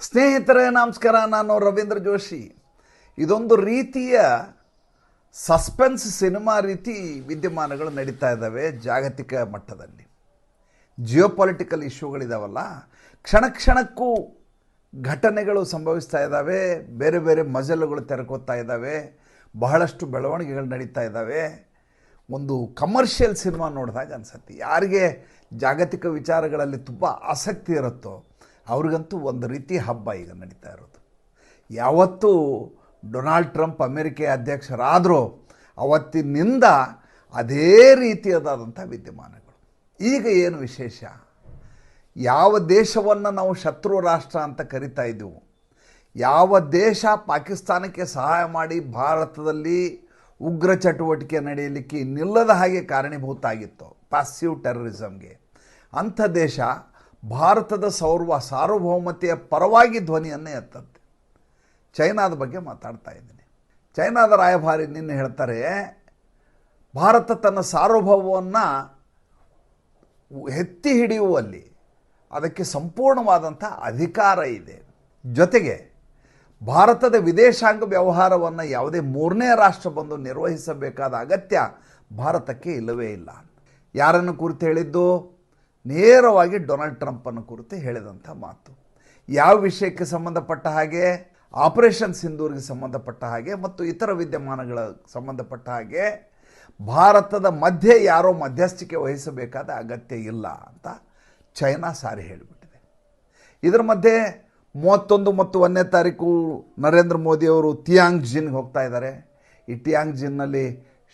ಸ್ನೇಹಿತರೇ ನಮಸ್ಕಾರ, ನಾನು ರವೀಂದ್ರ ಜೋಶಿ. ಇದೊಂದು ರೀತಿಯ ಸಸ್ಪೆನ್ಸ್ ಸಿನಿಮಾ ರೀತಿ ವಿದ್ಯಮಾನಗಳು ನಡೀತಾ ಇದ್ದಾವೆ ಜಾಗತಿಕ ಮಟ್ಟದಲ್ಲಿ. ಜಿಯೋಪೊಲಿಟಿಕಲ್ ಇಶ್ಯೂಗಳಿದಾವಲ್ಲ, ಕ್ಷಣ ಕ್ಷಣಕ್ಕೂ ಘಟನೆಗಳು ಸಂಭವಿಸ್ತಾ ಇದ್ದಾವೆ, ಬೇರೆ ಬೇರೆ ಮಜಲುಗಳು ತೆರಕೋತಾ ಇದ್ದಾವೆ, ಬಹಳಷ್ಟು ಬೆಳವಣಿಗೆಗಳು ನಡೀತಾ ಇದ್ದಾವೆ. ಒಂದು ಕಮರ್ಷಿಯಲ್ ಸಿನಿಮಾ ನೋಡಿದಾಗ ಅನಿಸುತ್ತೆ, ಯಾರಿಗೆ ಜಾಗತಿಕ ವಿಚಾರಗಳಲ್ಲಿ ತುಂಬ ಆಸಕ್ತಿ ಇರುತ್ತೋ ಅವ್ರಿಗಂತೂ ಒಂದು ರೀತಿ ಹಬ್ಬ ಈಗ ನಡೀತಾ ಇರೋದು. ಯಾವತ್ತೂ ಡೊನಾಲ್ಡ್ ಟ್ರಂಪ್ ಅಮೆರಿಕೆಯ ಅಧ್ಯಕ್ಷರಾದರೂ ಅವತ್ತಿನಿಂದ ಅದೇ ರೀತಿಯಾದಂಥ ವಿದ್ಯಮಾನಗಳು. ಈಗ ಏನು ವಿಶೇಷ, ಯಾವ ದೇಶವನ್ನು ನಾವು ಶತ್ರು ರಾಷ್ಟ್ರ ಅಂತ ಕರಿತಾ ಇದ್ದೆವು, ಯಾವ ದೇಶ ಪಾಕಿಸ್ತಾನಕ್ಕೆ ಸಹಾಯ ಮಾಡಿ ಭಾರತದಲ್ಲಿ ಉಗ್ರ ಚಟುವಟಿಕೆ ನಡೆಯಲಿಕ್ಕೆ ನಿಲ್ಲದ ಹಾಗೆ ಕಾರಣೀಭೂತ ಆಗಿತ್ತು, ಪ್ಯಾಸಿವ್ ಟೆರರಿಸಮ್ಗೆ, ಅಂಥ ದೇಶ ಭಾರತದ ಸಾರ್ವಭೌಮತೆಯ ಪರವಾಗಿ ಧ್ವನಿಯನ್ನೇ ಎತ್ತಂತೆ. ಚೈನಾದ ಬಗ್ಗೆ ಮಾತಾಡ್ತಾ ಇದ್ದೀನಿ. ಚೈನಾದ ರಾಯಭಾರಿ ನಿನ್ನೆ ಹೇಳ್ತಾರೆ, ಭಾರತ ತನ್ನ ಸಾರ್ವಭೌಮವನ್ನು ಎತ್ತಿ ಹಿಡಿಯುವಲ್ಲಿ ಅದಕ್ಕೆ ಸಂಪೂರ್ಣವಾದಂಥ ಅಧಿಕಾರ ಇದೆ. ಜೊತೆಗೆ ಭಾರತದ ವಿದೇಶಾಂಗ ವ್ಯವಹಾರವನ್ನು ಯಾವುದೇ ಮೂರನೇ ರಾಷ್ಟ್ರ ಬಂದು ನಿರ್ವಹಿಸಬೇಕಾದ ಅಗತ್ಯ ಭಾರತಕ್ಕೆ ಇಲ್ಲವೇ ಇಲ್ಲ. ಯಾರನ್ನು ಕುರಿತು ಹೇಳಿದ್ದು? ನೇರವಾಗಿ ಡೊನಾಲ್ಡ್ ಟ್ರಂಪನ್ನು ಕುರಿತು ಹೇಳಿದಂಥ ಮಾತು. ಯಾವ ವಿಷಯಕ್ಕೆ ಸಂಬಂಧಪಟ್ಟ ಹಾಗೆ? ಆಪರೇಷನ್ ಸಿಂಧೂರಿಗೆ ಸಂಬಂಧಪಟ್ಟ ಹಾಗೆ ಮತ್ತು ಇತರ ವಿದ್ಯಮಾನಗಳ ಸಂಬಂಧಪಟ್ಟ ಹಾಗೆ ಭಾರತದ ಮಧ್ಯೆ ಯಾರೋ ಮಧ್ಯಸ್ಥಿಕೆ ವಹಿಸಬೇಕಾದ ಅಗತ್ಯ ಇಲ್ಲ ಅಂತ ಚೈನಾ ಸಾರಿ ಹೇಳಿಬಿಟ್ಟಿದೆ. ಇದರ ಮಧ್ಯೆ 31 ಮತ್ತು 1ನೇ ತಾರೀಕು ನರೇಂದ್ರ ಮೋದಿಯವರು ತಿಯಾಂಗ್ ಜಿನ್ಗೆ ಹೋಗ್ತಾ ಇದ್ದಾರೆ. ಈ ಟಿಯಾಂಗ್ ಜಿನ್ನಲ್ಲಿ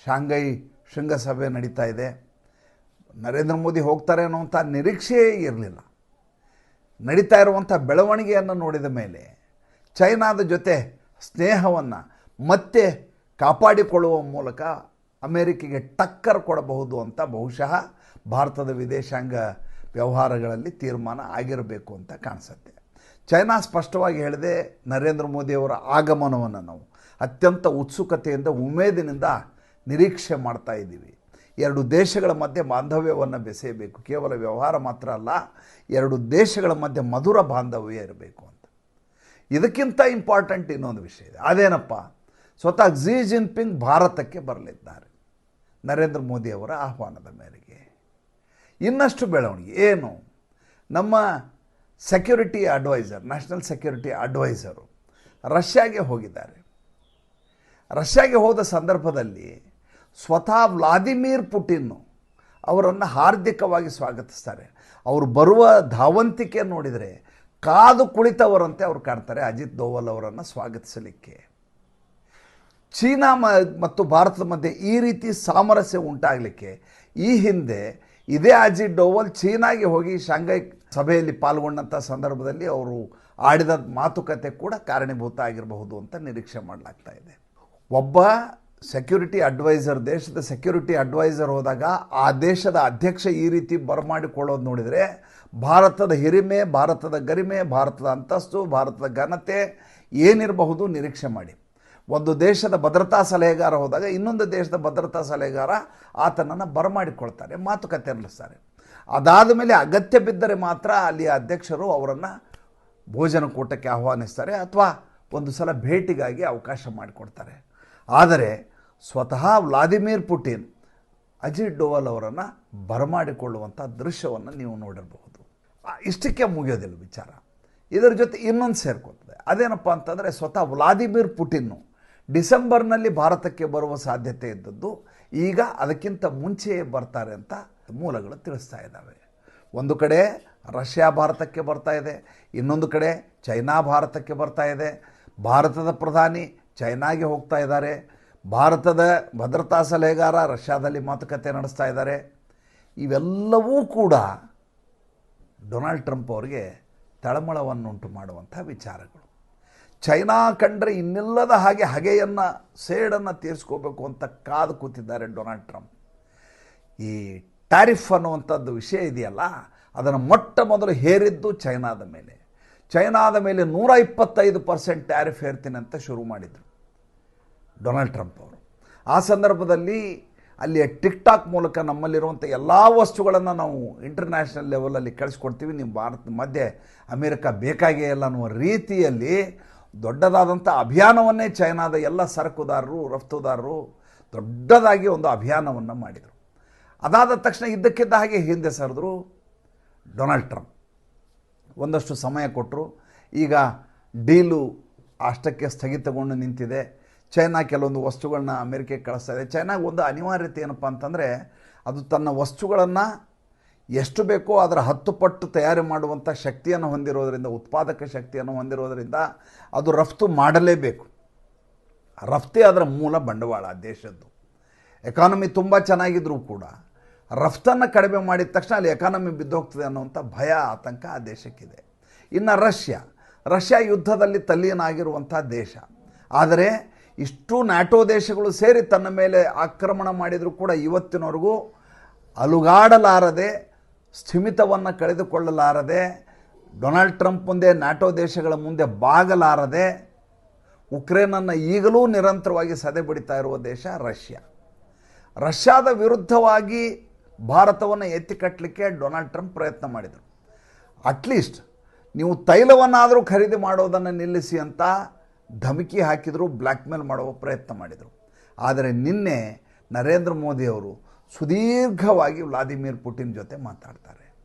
ಶಾಂಘೈ ಶೃಂಗಸಭೆ ನಡೀತಾ ಇದೆ. ನರೇಂದ್ರ ಮೋದಿ ಹೋಗ್ತಾರೆ ಅನ್ನುವಂಥ ನಿರೀಕ್ಷೆಯೇ ಇರಲಿಲ್ಲ. ನಡೀತಾ ಇರುವಂಥ ಬೆಳವಣಿಗೆಯನ್ನು ನೋಡಿದ ಮೇಲೆ ಚೈನಾದ ಜೊತೆ ಸ್ನೇಹವನ್ನು ಮತ್ತೆ ಕಾಪಾಡಿಕೊಳ್ಳುವ ಮೂಲಕ ಅಮೇರಿಕೆಗೆ ಟಕ್ಕರ್ ಕೊಡಬಹುದು ಅಂತ ಬಹುಶಃ ಭಾರತದ ವಿದೇಶಾಂಗ ವ್ಯವಹಾರಗಳಲ್ಲಿ ತೀರ್ಮಾನ ಆಗಿರಬೇಕು ಅಂತ ಕಾಣಿಸುತ್ತೆ. ಚೈನಾ ಸ್ಪಷ್ಟವಾಗಿ ಹೇಳಿದೆ, ನರೇಂದ್ರ ಮೋದಿಯವರ ಆಗಮನವನ್ನು ನಾವು ಅತ್ಯಂತ ಉತ್ಸುಕತೆಯಿಂದ ಉಮೇದಿನಿಂದ ನಿರೀಕ್ಷೆ ಮಾಡ್ತಾ ಇದ್ದೀವಿ. ಎರಡು ದೇಶಗಳ ಮಧ್ಯೆ ಬಾಂಧವ್ಯವನ್ನು ಬೆಸೆಯಬೇಕು, ಕೇವಲ ವ್ಯವಹಾರ ಮಾತ್ರ ಅಲ್ಲ, ಎರಡು ದೇಶಗಳ ಮಧ್ಯೆ ಮಧುರ ಬಾಂಧವ್ಯ ಇರಬೇಕು ಅಂತ. ಇದಕ್ಕಿಂತ ಇಂಪಾರ್ಟೆಂಟ್ ಇನ್ನೊಂದು ವಿಷಯ ಇದೆ. ಅದೇನಪ್ಪ, ಸ್ವತಃ ಕ್ಸಿ ಜಿನ್ಪಿಂಗ್ ಭಾರತಕ್ಕೆ ಬರಲಿದ್ದಾರೆ ನರೇಂದ್ರ ಮೋದಿಯವರ ಆಹ್ವಾನದ ಮೇರೆಗೆ. ಇನ್ನಷ್ಟು ಬೆಳವಣಿಗೆ ಏನು? ನಮ್ಮ security adviser, national security adviser ರಷ್ಯಾಗೆ ಹೋಗಿದ್ದಾರೆ. ರಷ್ಯಾಗೆ ಹೋದ ಸಂದರ್ಭದಲ್ಲಿ ಸ್ವತಃ ವ್ಲಾದಿಮಿರ್ ಪುಟಿನ್ ಅವರನ್ನು ಹಾರ್ದಿಕವಾಗಿ ಸ್ವಾಗತಿಸ್ತಾರೆ. ಅವರು ಬರುವ ಧಾವಂತಿಕೆ ನೋಡಿದರೆ ಕಾದು ಕುಳಿತವರಂತೆ ಅವರು ಕಾಣ್ತಾರೆ ಅಜಿತ್ ದೋವಲ್ ಅವರನ್ನು ಸ್ವಾಗತಿಸಲಿಕ್ಕೆ. ಚೀನಾ ಮತ್ತು ಭಾರತದ ಮಧ್ಯೆ ಈ ರೀತಿ ಸಾಮರಸ್ಯ ಉಂಟಾಗಲಿಕ್ಕೆ ಈ ಹಿಂದೆ ಇದೇ ಅಜಿತ್ ಡೋವಲ್ ಚೀನಾಗೆ ಹೋಗಿ ಶಾಂಘೈ ಸಭೆಯಲ್ಲಿ ಪಾಲ್ಗೊಂಡಂಥ ಸಂದರ್ಭದಲ್ಲಿ ಅವರು ಆಡಿದ ಮಾತುಕತೆ ಕೂಡ ಕಾರಣೀಭೂತ ಆಗಿರಬಹುದು ಅಂತ ನಿರೀಕ್ಷೆ ಮಾಡಲಾಗ್ತಾ ಇದೆ. ಒಬ್ಬ ಸೆಕ್ಯೂರಿಟಿ ಅಡ್ವೈಸರ್, ದೇಶದ ಸೆಕ್ಯೂರಿಟಿ ಅಡ್ವೈಸರ್ ಹೋದಾಗ ಆ ದೇಶದ ಅಧ್ಯಕ್ಷ ಈ ರೀತಿ ಬರಮಾಡಿಕೊಳ್ಳೋದು ನೋಡಿದರೆ ಭಾರತದ ಹಿರಿಮೆ, ಭಾರತದ ಗರಿಮೆ, ಭಾರತದ ಅಂತಸ್ತು, ಭಾರತದ ಘನತೆ ಏನಿರಬಹುದು ನಿರೀಕ್ಷೆ ಮಾಡಿ. ಒಂದು ದೇಶದ ಭದ್ರತಾ ಸಲಹೆಗಾರ ಹೋದಾಗ ಇನ್ನೊಂದು ದೇಶದ ಭದ್ರತಾ ಸಲಹೆಗಾರ ಆತನನ್ನು ಬರಮಾಡಿಕೊಳ್ತಾರೆ, ಮಾತುಕತೆ ನಡೆಸ್ತಾರೆ. ಅದಾದ ಮೇಲೆ ಅಗತ್ಯ ಬಿದ್ದರೆ ಮಾತ್ರ ಅಲ್ಲಿಯ ಅಧ್ಯಕ್ಷರು ಅವರನ್ನು ಭೋಜನ ಕೂಟಕ್ಕೆ ಆಹ್ವಾನಿಸ್ತಾರೆ ಅಥವಾ ಒಂದು ಸಲ ಭೇಟಿಗಾಗಿ ಅವಕಾಶ ಮಾಡಿಕೊಡ್ತಾರೆ. ಆದರೆ ಸ್ವತಃ ವ್ಲಾದಿಮಿರ್ ಪುಟಿನ್ ಅಜಿತ್ ಡೋವಲ್ ಅವರನ್ನು ಬರಮಾಡಿಕೊಳ್ಳುವಂಥ ದೃಶ್ಯವನ್ನು ನೀವು ನೋಡಿರಬಹುದು. ಇಷ್ಟಕ್ಕೆ ಮುಗಿಯೋದಿಲ್ಲ ವಿಚಾರ, ಇದರ ಜೊತೆ ಇನ್ನೊಂದು ಸೇರ್ಕೊಳ್ತದೆ. ಅದೇನಪ್ಪ ಅಂತಂದರೆ, ಸ್ವತಃ ವ್ಲಾದಿಮಿರ್ ಪುಟಿನ್ನು ಡಿಸೆಂಬರ್ನಲ್ಲಿ ಭಾರತಕ್ಕೆ ಬರುವ ಸಾಧ್ಯತೆ ಇದ್ದದ್ದು ಈಗ ಅದಕ್ಕಿಂತ ಮುಂಚೆಯೇ ಬರ್ತಾರೆ ಅಂತ ಮೂಲಗಳು ತಿಳಿಸ್ತಾ ಇದ್ದಾವೆ. ಒಂದು ಕಡೆ ರಷ್ಯಾ ಭಾರತಕ್ಕೆ ಬರ್ತಾ ಇದೆ, ಇನ್ನೊಂದು ಕಡೆ ಚೈನಾ ಭಾರತಕ್ಕೆ ಬರ್ತಾ ಇದೆ. ಭಾರತದ ಪ್ರಧಾನಿ ಚೈನಾಗೆ ಹೋಗ್ತಾ ಇದ್ದಾರೆ, ಭಾರತದ ಭದ್ರತಾ ಸಲಹೆಗಾರ ರಷ್ಯಾದಲ್ಲಿ ಮಾತುಕತೆ ನಡೆಸ್ತಾ ಇದ್ದಾರೆ. ಇವೆಲ್ಲವೂ ಕೂಡ ಡೊನಾಲ್ಡ್ ಟ್ರಂಪ್ ಅವರಿಗೆ ತಳಮಳವನ್ನುಂಟು ಮಾಡುವಂಥ ವಿಚಾರಗಳು. ಚೈನಾ ಕಂಡ್ರೆ ಇನ್ನಿಲ್ಲದ ಹಾಗೆ ಹಗೆಯನ್ನು, ಸೇಡನ್ನು ತೀರಿಸ್ಕೋಬೇಕು ಅಂತ ಕಾದು ಕೂತಿದ್ದಾರೆ ಡೊನಾಲ್ಡ್ ಟ್ರಂಪ್. ಈ ಟ್ಯಾರಿಫ್ ಅನ್ನುವಂಥದ್ದು ವಿಷಯ ಇದೆಯಲ್ಲ, ಅದನ್ನು ಮೊಟ್ಟ ಮೊದಲು ಹೇರಿದ್ದು ಚೈನಾದ ಮೇಲೆ. ಚೈನಾದ ಮೇಲೆ 125% ಟ್ಯಾರಿಫ್ ಹೇರ್ತೀನಿ ಅಂತ ಶುರು ಮಾಡಿದರು ಡೊನಾಲ್ಡ್ ಟ್ರಂಪ್ ಅವರು. ಆ ಸಂದರ್ಭದಲ್ಲಿ ಅಲ್ಲಿಯ ಟಿಕ್ ಟಾಕ್ ಮೂಲಕ ನಮ್ಮಲ್ಲಿರುವಂಥ ಎಲ್ಲ ವಸ್ತುಗಳನ್ನು ನಾವು ಇಂಟರ್ನ್ಯಾಷನಲ್ ಲೆವೆಲಲ್ಲಿ ಕಳಿಸ್ಕೊಡ್ತೀವಿ, ನೀವು ಭಾರತ ಮಧ್ಯೆ ಅಮೇರಿಕ ಬೇಕಾಗೇ ಇಲ್ಲ ಅನ್ನುವ ರೀತಿಯಲ್ಲಿ ದೊಡ್ಡದಾದಂಥ ಅಭಿಯಾನವನ್ನೇ ಚೈನಾದ ಎಲ್ಲ ಸರಕುದಾರರು ರಫ್ತುದಾರರು ದೊಡ್ಡದಾಗಿ ಒಂದು ಅಭಿಯಾನವನ್ನು ಮಾಡಿದರು. ಅದಾದ ತಕ್ಷಣ ಇದ್ದಕ್ಕಿದ್ದ ಹಾಗೆ ಹಿಂದೆ ಸರಿದ್ರು ಡೊನಾಲ್ಡ್ ಟ್ರಂಪ್. ಒಂದಷ್ಟು ಸಮಯ ಕೊಟ್ಟರು. ಈಗ ಡೀಲು ಅಷ್ಟಕ್ಕೆ ಸ್ಥಗಿತಗೊಂಡು ನಿಂತಿದೆ. ಚೈನಾ ಕೆಲವೊಂದು ವಸ್ತುಗಳನ್ನ ಅಮೇರಿಕೆಗೆ ಕಳಿಸ್ತಾ ಇದೆ. ಚೈನಾಗೆ ಒಂದು ಅನಿವಾರ್ಯತೆ ಏನಪ್ಪ ಅಂತಂದರೆ, ಅದು ತನ್ನ ವಸ್ತುಗಳನ್ನು ಎಷ್ಟು ಬೇಕೋ ಅದರ 10 ಪಟ್ಟು ತಯಾರಿ ಮಾಡುವಂಥ ಶಕ್ತಿಯನ್ನು ಹೊಂದಿರೋದರಿಂದ, ಉತ್ಪಾದಕ ಶಕ್ತಿಯನ್ನು ಹೊಂದಿರೋದರಿಂದ ಅದು ರಫ್ತು ಮಾಡಲೇಬೇಕು. ರಫ್ತೇ ಅದರ ಮೂಲ ಬಂಡವಾಳ ದೇಶದ್ದು. ಎಕಾನಮಿ ತುಂಬ ಚೆನ್ನಾಗಿದ್ರೂ ಕೂಡ ರಫ್ತನ್ನು ಕಡಿಮೆ ಮಾಡಿದ ತಕ್ಷಣ ಅಲ್ಲಿ ಎಕಾನಮಿ ಬಿದ್ದೋಗ್ತದೆ ಅನ್ನುವಂಥ ಭಯ ಆತಂಕ ಆ ದೇಶಕ್ಕಿದೆ. ಇನ್ನು ರಷ್ಯಾ ಯುದ್ಧದಲ್ಲಿ ತಲ್ಲೀನಾಗಿರುವಂಥ ದೇಶ. ಆದರೆ ಇಷ್ಟು ನ್ಯಾಟೋ ದೇಶಗಳು ಸೇರಿ ತನ್ನ ಮೇಲೆ ಆಕ್ರಮಣ ಮಾಡಿದರೂ ಕೂಡ ಇವತ್ತಿನವರೆಗೂ ಅಲುಗಾಡಲಾರದೆ, ಸ್ಥಿಮಿತವನ್ನು ಕಳೆದುಕೊಳ್ಳಲಾರದೆ, ಡೊನಾಲ್ಡ್ ಟ್ರಂಪ್ ಮುಂದೆ ನ್ಯಾಟೋ ದೇಶಗಳ ಮುಂದೆ ಬಾಗಲಾರದೆ ಉಕ್ರೇನನ್ನು ಈಗಲೂ ನಿರಂತರವಾಗಿ ಸದೆ ಬಡಿತಾ ಇರುವ ದೇಶ ರಷ್ಯಾದ ವಿರುದ್ಧವಾಗಿ ಭಾರತವನ್ನು ಎತ್ತಿ ಕಟ್ಟಲಿಕ್ಕೆ ಡೊನಾಲ್ಡ್ ಟ್ರಂಪ್ ಪ್ರಯತ್ನ ಮಾಡಿದರು. ಅಟ್ಲೀಸ್ಟ್ ನೀವು ತೈಲವನ್ನಾದರೂ ಖರೀದಿ ಮಾಡೋದನ್ನು ನಿಲ್ಲಿಸಿ ಅಂತ ಧಮಕಿ ಹಾಕಿದರು, ಬ್ಲ್ಯಾಕ್ ಮೇಲ್ ಮಾಡುವ ಪ್ರಯತ್ನ ಮಾಡಿದರು. ಆದರೆ ನಿನ್ನೆ ನರೇಂದ್ರ ಮೋದಿಯವರು ಸುದೀರ್ಘವಾಗಿ ವ್ಲಾದಿಮಿರ್ ಪುಟಿನ್ ಜೊತೆ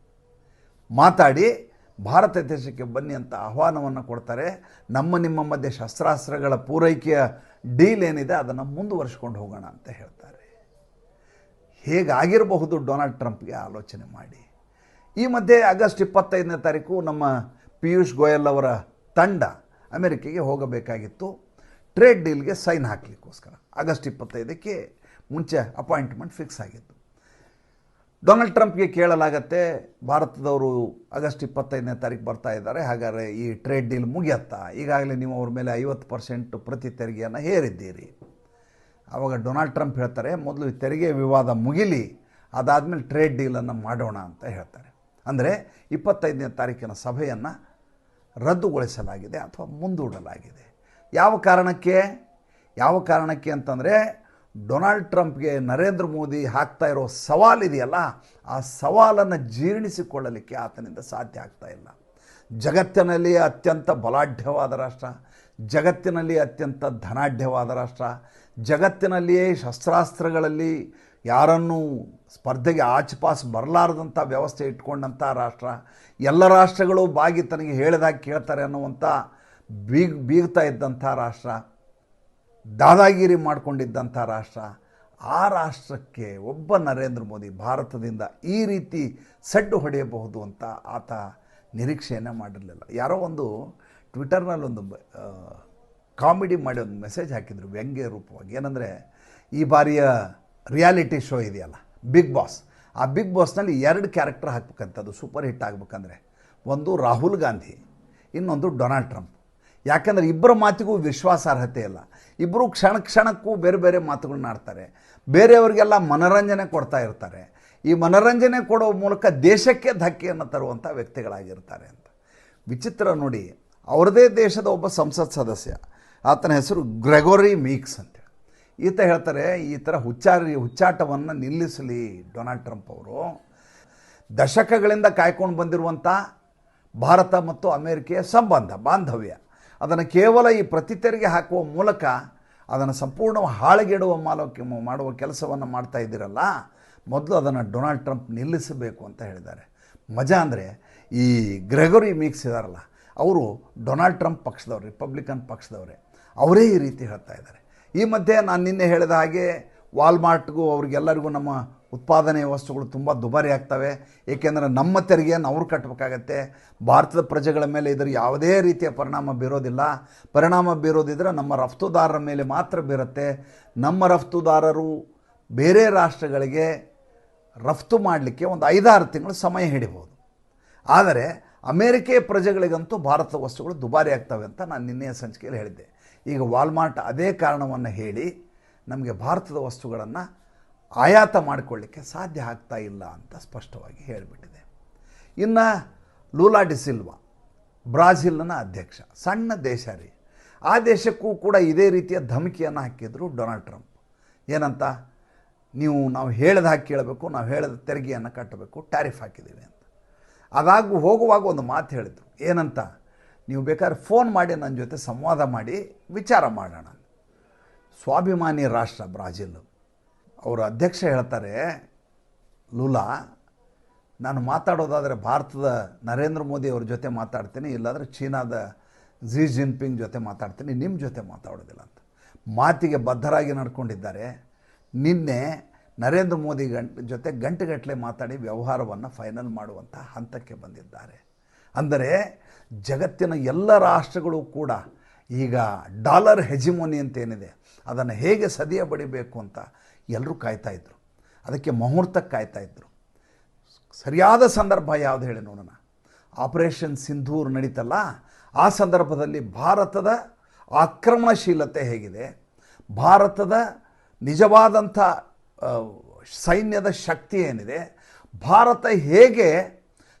ಮಾತಾಡಿ ಭಾರತ ದೇಶಕ್ಕೆ ಬನ್ನಿ ಅಂತ ಆಹ್ವಾನವನ್ನು ಕೊಡ್ತಾರೆ. ನಿಮ್ಮ ಮಧ್ಯೆ ಶಸ್ತ್ರಾಸ್ತ್ರಗಳ ಪೂರೈಕೆಯ ಡೀಲ್ ಏನಿದೆ ಅದನ್ನು ಮುಂದುವರಿಸ್ಕೊಂಡು ಹೋಗೋಣ ಅಂತ ಹೇಳ್ತಾರೆ. ಹೇಗಾಗಿರಬಹುದು ಡೊನಾಲ್ಡ್ ಟ್ರಂಪ್ಗೆ ಆಲೋಚನೆ ಮಾಡಿ. ಈ ಮಧ್ಯೆ ಆಗಸ್ಟ್ 25ನೇ ತಾರೀಕು ನಮ್ಮ ಪಿಯೂಷ್ ಗೋಯಲ್ ಅವರ ತಂಡ ಅಮೆರಿಕೆಗೆ ಹೋಗಬೇಕಾಗಿತ್ತು, ಟ್ರೇಡ್ ಡೀಲ್ಗೆ ಸೈನ್ ಹಾಕಲಿಕ್ಕೋಸ್ಕರ. ಆಗಸ್ಟ್ 25ಕ್ಕೆ ಮುಂಚೆ ಅಪಾಯಿಂಟ್ಮೆಂಟ್ ಫಿಕ್ಸ್ ಆಗಿತ್ತು. ಡೊನಾಲ್ಡ್ ಟ್ರಂಪ್ಗೆ ಕೇಳಲಾಗತ್ತೆ, ಭಾರತದವರು ಆಗಸ್ಟ್ 25ನೇ ತಾರೀಕು ಬರ್ತಾ ಇದ್ದಾರೆ, ಹಾಗಾದರೆ ಈ ಟ್ರೇಡ್ ಡೀಲ್ ಮುಗಿಯತ್ತಾ? ಈಗಾಗಲೇ ನೀವು ಅವ್ರ ಮೇಲೆ 50% ಪ್ರತಿ ತೆರಿಗೆಯನ್ನು ಹೇರಿದ್ದೀರಿ. ಆವಾಗ ಡೊನಾಲ್ಡ್ ಟ್ರಂಪ್ ಹೇಳ್ತಾರೆ, ಮೊದಲು ಈ ತೆರಿಗೆ ವಿವಾದ ಮುಗಿಲಿ, ಅದಾದಮೇಲೆ ಟ್ರೇಡ್ ಡೀಲನ್ನು ಮಾಡೋಣ ಅಂತ ಹೇಳ್ತಾರೆ. ಅಂದರೆ 25ನೇ ತಾರೀಕಿನ ಸಭೆಯನ್ನು ರದ್ದುಗೊಳಿಸಲಾಗಿದೆ ಅಥವಾ ಮುಂದೂಡಲಾಗಿದೆ. ಯಾವ ಕಾರಣಕ್ಕೆ ಅಂತಂದರೆ, ಡೊನಾಲ್ಡ್ ಟ್ರಂಪ್ಗೆ ನರೇಂದ್ರ ಮೋದಿ ಹಾಕ್ತಾ ಇರೋ ಸವಾಲಿದೆಯಲ್ಲ, ಆ ಸವಾಲನ್ನು ಜೀರ್ಣಿಸಿಕೊಳ್ಳಲಿಕ್ಕೆ ಆತನಿಂದ ಸಾಧ್ಯ ಆಗ್ತಾ ಇಲ್ಲ. ಜಗತ್ತಿನಲ್ಲಿ ಅತ್ಯಂತ ಬಲಾಢ್ಯವಾದ ರಾಷ್ಟ್ರ, ಜಗತ್ತಿನಲ್ಲಿ ಅತ್ಯಂತ ಧನಾಢ್ಯವಾದ ರಾಷ್ಟ್ರ, ಜಗತ್ತಿನಲ್ಲಿಯೇ ಶಸ್ತ್ರಾಸ್ತ್ರಗಳಲ್ಲಿ ಯಾರನ್ನೂ ಸ್ಪರ್ಧೆಗೆ ಆಚುಪಾಸ್ ಬರಲಾರದಂಥ ವ್ಯವಸ್ಥೆ ಇಟ್ಕೊಂಡಂಥ ರಾಷ್ಟ್ರ, ಎಲ್ಲ ರಾಷ್ಟ್ರಗಳು ಬಾಗಿ ತನಗೆ ಹೇಳಿದಾಗ ಕೇಳ್ತಾರೆ ಅನ್ನುವಂಥ ಬೀಗ್ತಾ ಇದ್ದಂಥ ರಾಷ್ಟ್ರ, ದಾದಾಗಿರಿ ಮಾಡಿಕೊಂಡಿದ್ದಂಥ ರಾಷ್ಟ್ರ. ಆ ರಾಷ್ಟ್ರಕ್ಕೆ ಒಬ್ಬ ನರೇಂದ್ರ ಮೋದಿ ಭಾರತದಿಂದ ಈ ರೀತಿ ಸಡ್ಡು ಹೊಡೆಯಬಹುದು ಅಂತ ಆತ ನಿರೀಕ್ಷೆಯನ್ನೇ ಮಾಡಿರಲಿಲ್ಲ. ಯಾರೋ ಒಂದು ಟ್ವಿಟರ್ನಲ್ಲೊಂದು ಕಾಮಿಡಿ ಮಾಡಿ ಒಂದು ಮೆಸೇಜ್ ಹಾಕಿದರು ವ್ಯಂಗ್ಯ ರೂಪವಾಗಿ. ಏನಂದರೆ, ಈ ಬಾರಿಯ ರಿಯಾಲಿಟಿ ಶೋ ಇದೆಯಲ್ಲ ಬಿಗ್ ಬಾಸ್, ಆ ಬಿಗ್ ಬಾಸ್ನಲ್ಲಿ 2 ಕ್ಯಾರೆಕ್ಟರ್ ಹಾಕ್ಬೇಕಂತದ್ದು ಸೂಪರ್ ಹಿಟ್ ಆಗಬೇಕಂದ್ರೆ, ಒಂದು ರಾಹುಲ್ ಗಾಂಧಿ, ಇನ್ನೊಂದು ಡೊನಾಲ್ಡ್ ಟ್ರಂಪ್. ಯಾಕಂದರೆ ಇಬ್ಬರ ಮಾತಿಗೂ ವಿಶ್ವಾಸಾರ್ಹತೆ ಇಲ್ಲ. ಇಬ್ಬರು ಕ್ಷಣಕ್ಕೂ ಬೇರೆ ಬೇರೆ ಮಾತುಗಳನ್ನ ಆಡ್ತಾರೆ, ಬೇರೆಯವರಿಗೆಲ್ಲ ಮನೋರಂಜನೆ ಕೊಡ್ತಾ ಇರ್ತಾರೆ. ಈ ಮನೋರಂಜನೆ ಕೊಡೋ ಮೂಲಕ ದೇಶಕ್ಕೆ ಧಕ್ಕೆಯನ್ನು ತರುವಂಥ ವ್ಯಕ್ತಿಗಳಾಗಿರ್ತಾರೆ ಅಂತ. ವಿಚಿತ್ರ ನೋಡಿ, ಅವ್ರದೇ ದೇಶದ ಒಬ್ಬ ಸಂಸತ್ ಸದಸ್ಯ, ಆತನ ಹೆಸರು ಗ್ರೆಗೋರಿ ಮೀಕ್ಸ್ ಅಂತೇಳಿ. ಈತ ಹೇಳ್ತಾರೆ, ಈ ಥರ ಹುಚ್ಚಾಟವನ್ನು ನಿಲ್ಲಿಸಲಿ ಡೊನಾಲ್ಡ್ ಟ್ರಂಪ್ ಅವರು. ದಶಕಗಳಿಂದ ಕಾಯ್ಕೊಂಡು ಬಂದಿರುವಂಥ ಭಾರತ ಮತ್ತು ಅಮೇರಿಕೆಯ ಬಾಂಧವ್ಯ, ಅದನ್ನು ಕೇವಲ ಈ ಪ್ರತಿ ತೆರಿಗೆ ಹಾಕುವ ಮೂಲಕ ಅದನ್ನು ಸಂಪೂರ್ಣ ಹಾಳುಗೆಡುವ ಮಾಡುವ ಕೆಲಸವನ್ನು ಮಾಡ್ತಾ ಇದ್ದೀರಲ್ಲ, ಮೊದಲು ಅದನ್ನು ಡೊನಾಲ್ಡ್ ಟ್ರಂಪ್ ನಿಲ್ಲಿಸಬೇಕು ಅಂತ ಹೇಳಿದ್ದಾರೆ. ಮಜಾ ಅಂದರೆ, ಈ ಗ್ರೆಗೋರಿ ಮೀಕ್ಸ್ ಇದ್ದಾರಲ್ಲ, ಅವರು ಡೊನಾಲ್ಡ್ ಟ್ರಂಪ್ ಪಕ್ಷದವರು, ರಿಪಬ್ಲಿಕನ್ ಪಕ್ಷದವರೇ, ಅವರೇ ಈ ರೀತಿ ಹೇಳ್ತಾ ಇದ್ದಾರೆ. ಈ ಮಧ್ಯೆ ನಾನು ನಿನ್ನೆ ಹೇಳಿದ ಹಾಗೆ ವಾಲ್ಮಾರ್ಟ್ಗೂ ಅವ್ರಿಗೆಲ್ಲರಿಗೂ ನಮ್ಮ ಉತ್ಪಾದನೆ ವಸ್ತುಗಳು ತುಂಬ ದುಬಾರಿ ಆಗ್ತವೆ, ಏಕೆಂದರೆ ನಮ್ಮ ತೆರಿಗೆಯನ್ನು ಅವ್ರು ಕಟ್ಟಬೇಕಾಗತ್ತೆ. ಭಾರತದ ಪ್ರಜೆಗಳ ಮೇಲೆ ಇದರ ಯಾವುದೇ ರೀತಿಯ ಪರಿಣಾಮ ಬೀರೋದಿದ್ದರೆ ನಮ್ಮ ರಫ್ತುದಾರರ ಮೇಲೆ ಮಾತ್ರ ಬೀರುತ್ತೆ. ನಮ್ಮ ರಫ್ತುದಾರರು ಬೇರೆ ರಾಷ್ಟ್ರಗಳಿಗೆ ರಫ್ತು ಮಾಡಲಿಕ್ಕೆ ಒಂದು 5-6 ತಿಂಗಳು ಸಮಯ ಹಿಡಿಬೋದು. ಆದರೆ ಅಮೇರಿಕೆಯ ಪ್ರಜೆಗಳಿಗಂತೂ ಭಾರತದ ವಸ್ತುಗಳು ದುಬಾರಿ ಆಗ್ತವೆ ಅಂತ ನಾನು ನಿನ್ನೆಯ ಸಂಚಿಕೆಯಲ್ಲಿ ಹೇಳಿದ್ದೆ. ಈಗ ವಾಲ್ಮಾರ್ಟ್ ಅದೇ ಕಾರಣವನ್ನು ಹೇಳಿ ನಮಗೆ ಭಾರತದ ವಸ್ತುಗಳನ್ನು ಆಯಾತ ಮಾಡಿಕೊಳ್ಳಿಕ್ಕೆ ಸಾಧ್ಯ ಆಗ್ತಾ ಇಲ್ಲ ಅಂತ ಸ್ಪಷ್ಟವಾಗಿ ಹೇಳಿಬಿಟ್ಟಿದೆ. ಇನ್ನು ಲೂಲಾ ಡಿ ಸಿಲ್ವಾ, ಬ್ರಾಜಿಲ್ನ ಅಧ್ಯಕ್ಷ, ಸಣ್ಣ ದೇಶ ರೀ, ಆ ದೇಶಕ್ಕೂ ಕೂಡ ಇದೇ ರೀತಿಯ ಧಮಕಿಯನ್ನು ಹಾಕಿದ್ರು ಡೊನಾಲ್ಡ್ ಟ್ರಂಪ್. ಏನಂತ, ನಾವು ಹೇಳಿದ ಹಾಗೆ ಕೇಳಬೇಕು, ನಾವು ಹೇಳಿದ ತೆರಿಗೆಯನ್ನು ಕಟ್ಟಬೇಕು, ಟ್ಯಾರಿಫ್ ಹಾಕಿದ್ದೀವಿ ಅಂತ. ಅದಾಗೂ ಹೋಗುವಾಗ ಒಂದು ಮಾತು ಹೇಳಿದರು, ಏನಂತ, ನೀವು ಬೇಕಾದ್ರೆ ಫೋನ್ ಮಾಡಿ ನನ್ನ ಜೊತೆ ಸಂವಾದ ಮಾಡಿ ವಿಚಾರ ಮಾಡೋಣ. ಸ್ವಾಭಿಮಾನಿ ರಾಷ್ಟ್ರ ಬ್ರಾಜಿಲ್, ಅವರ ಅಧ್ಯಕ್ಷ ಹೇಳ್ತಾರೆ, ಲೂಲಾ, ನಾನು ಮಾತಾಡೋದಾದರೆ ಭಾರತದ ನರೇಂದ್ರ ಮೋದಿ ಅವ್ರ ಜೊತೆ ಮಾತಾಡ್ತೀನಿ, ಇಲ್ಲಾಂದರೆ ಚೀನಾದ ಝಿ ಜಿನ್ಪಿಂಗ್ ಜೊತೆ ಮಾತಾಡ್ತೀನಿ, ನಿಮ್ಮ ಜೊತೆ ಮಾತಾಡೋದಿಲ್ಲ ಅಂತ ಮಾತಿಗೆ ಬದ್ಧರಾಗಿ ನಡ್ಕೊಂಡಿದ್ದಾರೆ. ನಿನ್ನೆ ನರೇಂದ್ರ ಮೋದಿ ಜೊತೆ ಗಂಟೆಗಟ್ಟಲೆ ಮಾತಾಡಿ ವ್ಯವಹಾರವನ್ನು ಫೈನಲ್ ಮಾಡುವಂಥ ಹಂತಕ್ಕೆ ಬಂದಿದ್ದಾರೆ. ಅಂದರೆ ಜಗತ್ತಿನ ಎಲ್ಲ ರಾಷ್ಟ್ರಗಳು ಕೂಡ ಈಗ ಡಾಲರ್ ಹೆಜಿಮೋನಿ ಅಂತೇನಿದೆ ಅದನ್ನು ಹೇಗೆ ಸದಿಯ ಬಡಿಬೇಕು ಅಂತ ಎಲ್ಲರೂ ಕಾಯ್ತಾಯಿದ್ರು. ಅದಕ್ಕೆ ಮುಹೂರ್ತಕ್ಕೆ ಕಾಯ್ತಾಯಿದ್ರು. ಸರಿಯಾದ ಸಂದರ್ಭ ಯಾವುದು ಹೇಳಿ ನೋಡೋಣ. ಆಪರೇಷನ್ ಸಿಂಧೂರ್ ನಡೀತಲ್ಲ, ಆ ಸಂದರ್ಭದಲ್ಲಿ ಭಾರತದ ಆಕ್ರಮಣಶೀಲತೆ ಹೇಗಿದೆ, ಭಾರತದ ನಿಜವಾದಂಥ ಸೈನ್ಯದ ಶಕ್ತಿ ಏನಿದೆ, ಭಾರತ ಹೇಗೆ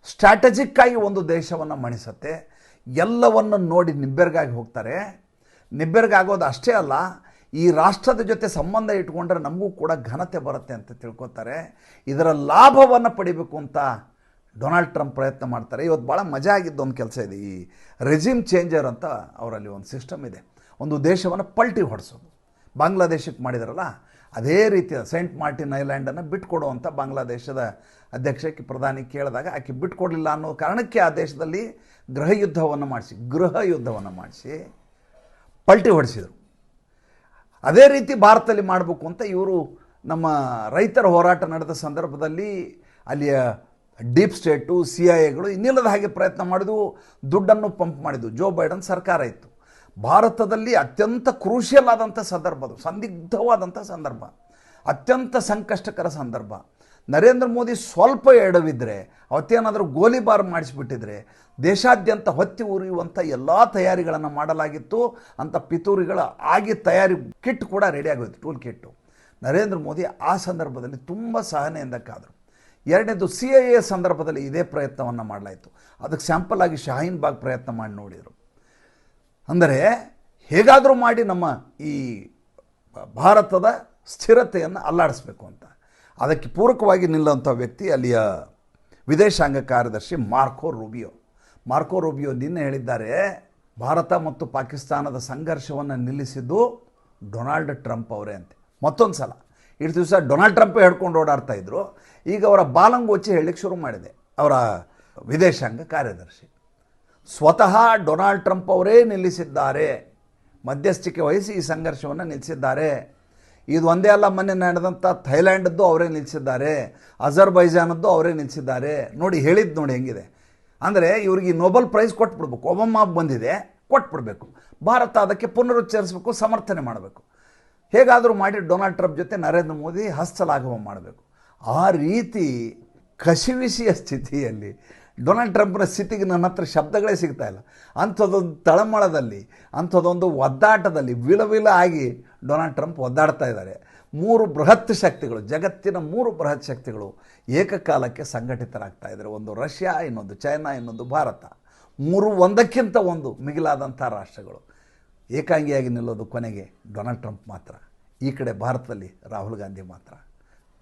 ಸ್ಟ್ರಾಟಜಿಕ್ಕಾಗಿ ಒಂದು ದೇಶವನ್ನು ಮಣಿಸುತ್ತೆ, ಎಲ್ಲವನ್ನು ನೋಡಿ ನಿಬ್ಬೆರಗಾಗಿ ಹೋಗ್ತಾರೆ. ನಿಬ್ಬೆರಗಾಗೋದು ಅಷ್ಟೇ ಅಲ್ಲ, ಈ ರಾಷ್ಟ್ರದ ಜೊತೆ ಸಂಬಂಧ ಇಟ್ಕೊಂಡ್ರೆ ನಮಗೂ ಕೂಡ ಘನತೆ ಬರುತ್ತೆ ಅಂತ ತಿಳ್ಕೊತಾರೆ. ಇದರ ಲಾಭವನ್ನು ಪಡಿಬೇಕು ಅಂತ ಡೊನಾಲ್ಡ್ ಟ್ರಂಪ್ ಪ್ರಯತ್ನ ಮಾಡ್ತಾರೆ. ಇವತ್ತು ಭಾಳ ಮಜಾ ಆಗಿದ್ದು ಒಂದು ಕೆಲಸ ಇದೆ, ಈ ರೆಜಿಮ್ ಚೇಂಜರ್ ಅಂತ ಅವರಲ್ಲಿ ಒಂದು ಸಿಸ್ಟಮ್ ಇದೆ. ಒಂದು ದೇಶವನ್ನು ಪಲ್ಟಿ ಹೊಡೆಸೋದು. ಬಾಂಗ್ಲಾದೇಶಕ್ಕೆ ಮಾಡಿದಾರಲ್ಲ, ಅದೇ ರೀತಿಯ ಸೇಂಟ್ ಮಾರ್ಟಿನ್ ಐಲ್ಯಾಂಡನ್ನು ಬಿಟ್ಕೊಡುವಂಥ ಬಾಂಗ್ಲಾದೇಶದ ಅಧ್ಯಕ್ಷಕ್ಕೆ ಪ್ರಧಾನಿ ಕೇಳಿದಾಗ ಆಕೆ ಬಿಟ್ಕೊಡಲಿಲ್ಲ ಅನ್ನೋ ಕಾರಣಕ್ಕೆ ಆ ದೇಶದಲ್ಲಿ ಗೃಹ ಯುದ್ಧವನ್ನು ಮಾಡಿಸಿ ಪಲ್ಟಿ ಹೊಡೆಸಿದರು. ಅದೇ ರೀತಿ ಭಾರತದಲ್ಲಿ ಮಾಡಬೇಕು ಅಂತ ಇವರು ನಮ್ಮ ರೈತರ ಹೋರಾಟ ನಡೆದ ಸಂದರ್ಭದಲ್ಲಿ ಅಲ್ಲಿಯ ಡೀಪ್ ಸ್ಟೇಟು, CIA ಇನ್ನಿಲ್ಲದ ಹಾಗೆ ಪ್ರಯತ್ನ ಮಾಡಿದ್ವು, ದುಡ್ಡನ್ನು ಪಂಪ್ ಮಾಡಿದ್ವು. ಜೋ ಬೈಡನ್ ಸರ್ಕಾರ ಇತ್ತು. ಭಾರತದಲ್ಲಿ ಅತ್ಯಂತ ಕ್ರೂಷಿಯಲ್ ಆದಂಥ ಸಂದರ್ಭ, ಅದು ಸಂದಿಗ್ಧವಾದಂಥ ಸಂದರ್ಭ, ಅತ್ಯಂತ ಸಂಕಷ್ಟಕರ ಸಂದರ್ಭ. ನರೇಂದ್ರ ಮೋದಿ ಸ್ವಲ್ಪ ಎಡವಿದ್ದರೆ, ಅವತ್ತೇನಾದರೂ ಗೋಲಿಬಾರ್ ಮಾಡಿಸಿಬಿಟ್ಟಿದ್ರೆ ದೇಶಾದ್ಯಂತ ಹೊತ್ತಿ ಉರಿಯುವಂಥ ಎಲ್ಲ ತಯಾರಿಗಳನ್ನು ಮಾಡಲಾಗಿತ್ತು. ಅಂಥ ಪಿತೂರಿಗಳ ಆಗಿ ತಯಾರಿ ಕಿಟ್ ಕೂಡ ರೆಡಿ ಆಗೋಯ್ತು, ಟೂಲ್ ಕಿಟ್ಟು. ನರೇಂದ್ರ ಮೋದಿ ಆ ಸಂದರ್ಭದಲ್ಲಿ ತುಂಬ ಸಹನೆಯಿಂದ ಕಾದರು. ಎರಡನೇದು CIA ಸಂದರ್ಭದಲ್ಲಿ ಇದೇ ಪ್ರಯತ್ನವನ್ನು ಮಾಡಲಾಯಿತು. ಅದಕ್ಕೆ ಸ್ಯಾಂಪಲ್ ಆಗಿ ಶಾಹೀನ್ ಬಾಗ್ ಪ್ರಯತ್ನ ಮಾಡಿ ನೋಡಿದರು. ಅಂದರೆ ಹೇಗಾದರೂ ಮಾಡಿ ನಮ್ಮ ಈ ಭಾರತದ ಸ್ಥಿರತೆಯನ್ನು ಅಲ್ಲಾಡಿಸ್ಬೇಕು ಅಂತ. ಅದಕ್ಕೆ ಪೂರಕವಾಗಿ ನಿಲ್ಲುವಂಥ ವ್ಯಕ್ತಿ ಅಲ್ಲಿಯ ವಿದೇಶಾಂಗ ಕಾರ್ಯದರ್ಶಿ ಮಾರ್ಕೋ ರೂಬಿಯೋ ನಿನ್ನೆ ಹೇಳಿದ್ದಾರೆ, ಭಾರತ ಮತ್ತು ಪಾಕಿಸ್ತಾನದ ಸಂಘರ್ಷವನ್ನು ನಿಲ್ಲಿಸಿದ್ದು ಡೊನಾಲ್ಡ್ ಟ್ರಂಪ್ ಅವರೇ ಅಂತೆ. ಮತ್ತೊಂದು ಸಲ ಇಷ್ಟು ದಿವಸ ಡೊನಾಲ್ಡ್ ಟ್ರಂಪೇ ಹೇಳ್ಕೊಂಡು ಓಡಾಡ್ತಾ ಇದ್ರು, ಈಗ ಅವರ ಬಾಲಂಗೋಚಿ ಹೇಳಲಿಕ್ಕೆ ಶುರು ಮಾಡಿದೆ ಅವರ ವಿದೇಶಾಂಗ ಕಾರ್ಯದರ್ಶಿ. ಸ್ವತಃ ಡೊನಾಲ್ಡ್ ಟ್ರಂಪ್ ಅವರೇ ನಿಲ್ಲಿಸಿದ್ದಾರೆ, ಮಧ್ಯಸ್ಥಿಕೆ ವಹಿಸಿ ಈ ಸಂಘರ್ಷವನ್ನು ನಿಲ್ಲಿಸಿದ್ದಾರೆ. ಇದು ಒಂದೇ ಅಲ್ಲ, ಮೊನ್ನೆ ನಡೆದಂಥ ಥೈಲ್ಯಾಂಡದ್ದು ಅವರೇ ನಿಲ್ಲಿಸಿದ್ದಾರೆ, ಅಜರ್ಬೈಜಾನದ್ದು ಅವರೇ ನಿಲ್ಲಿಸಿದ್ದಾರೆ. ನೋಡಿ ಹೇಳಿದ್ದು ನೋಡಿ ಹೆಂಗಿದೆ. ಅಂದರೆ ಇವ್ರಿಗೆ ನೋಬೆಲ್ ಪ್ರೈಸ್ ಕೊಟ್ಬಿಡ್ಬೇಕು, ಒಬಾಮಾ ಬಂದಿದೆ ಕೊಟ್ಬಿಡ್ಬೇಕು, ಭಾರತ ಅದಕ್ಕೆ ಪುನರುಚ್ಚರಿಸಬೇಕು, ಸಮರ್ಥನೆ ಮಾಡಬೇಕು. ಹೇಗಾದರೂ ಮಾಡಿ ಡೊನಾಲ್ಡ್ ಟ್ರಂಪ್ ಜೊತೆ ನರೇಂದ್ರ ಮೋದಿ ಹಸ್ತಲಾಘವ ಮಾಡಬೇಕು. ಆ ರೀತಿ ಕಸಿವಿಸಿಯ ಸ್ಥಿತಿಯಲ್ಲಿ ಡೊನಾಲ್ಡ್ ಟ್ರಂಪ್ನ ಸ್ಥಿತಿಗೆ ನನ್ನ ಹತ್ರ ಶಬ್ದಗಳೇ ಸಿಗ್ತಾ ಇಲ್ಲ. ಅಂಥದ್ದೊಂದು ತಳಮಳದಲ್ಲಿ, ಅಂಥದ್ದೊಂದು ಒದ್ದಾಟದಲ್ಲಿ ವಿಲವಿಲ ಆಗಿ ಡೊನಾಲ್ಡ್ ಟ್ರಂಪ್ ಒದ್ದಾಡ್ತಾ ಇದ್ದಾರೆ. 3 ಬೃಹತ್ ಶಕ್ತಿಗಳು, ಜಗತ್ತಿನ 3 ಬೃಹತ್ ಶಕ್ತಿಗಳು ಏಕಕಾಲಕ್ಕೆ ಸಂಘಟಿತರಾಗ್ತಾ ಇದ್ದಾರೆ. ಒಂದು ರಷ್ಯಾ, ಇನ್ನೊಂದು ಚೈನಾ, ಇನ್ನೊಂದು ಭಾರತ. 3 ಒಂದಕ್ಕಿಂತ ಒಂದು ಮಿಗಿಲಾದಂಥ ರಾಷ್ಟ್ರಗಳು. ಏಕಾಂಗಿಯಾಗಿ ನಿಲ್ಲೋದು ಕೊನೆಗೆ ಡೊನಾಲ್ಡ್ ಟ್ರಂಪ್ ಮಾತ್ರ. ಈ ಕಡೆ ಭಾರತದಲ್ಲಿ ರಾಹುಲ್ ಗಾಂಧಿ ಮಾತ್ರ.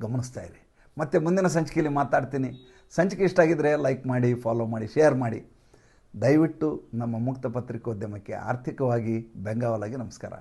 ಗಮನಿಸ್ತಾ ಇರಿ. ಮತ್ತು ಮುಂದಿನ ಸಂಚಿಕೆಯಲ್ಲಿ ಮಾತಾಡ್ತೀನಿ. ಸಂಚಿಕೆ ಇಷ್ಟ ಆಗಿದ್ದರೆ ಲೈಕ್ ಮಾಡಿ, ಫಾಲೋ ಮಾಡಿ, ಶೇರ್ ಮಾಡಿ. ದಯವಿಟ್ಟು ನಮ್ಮ ಮುಕ್ತ ಪತ್ರಿಕೋದ್ಯಮಕ್ಕೆ ಆರ್ಥಿಕವಾಗಿ ಬೆಂಗಾವಲಾಗಿ ನಮಸ್ಕಾರ.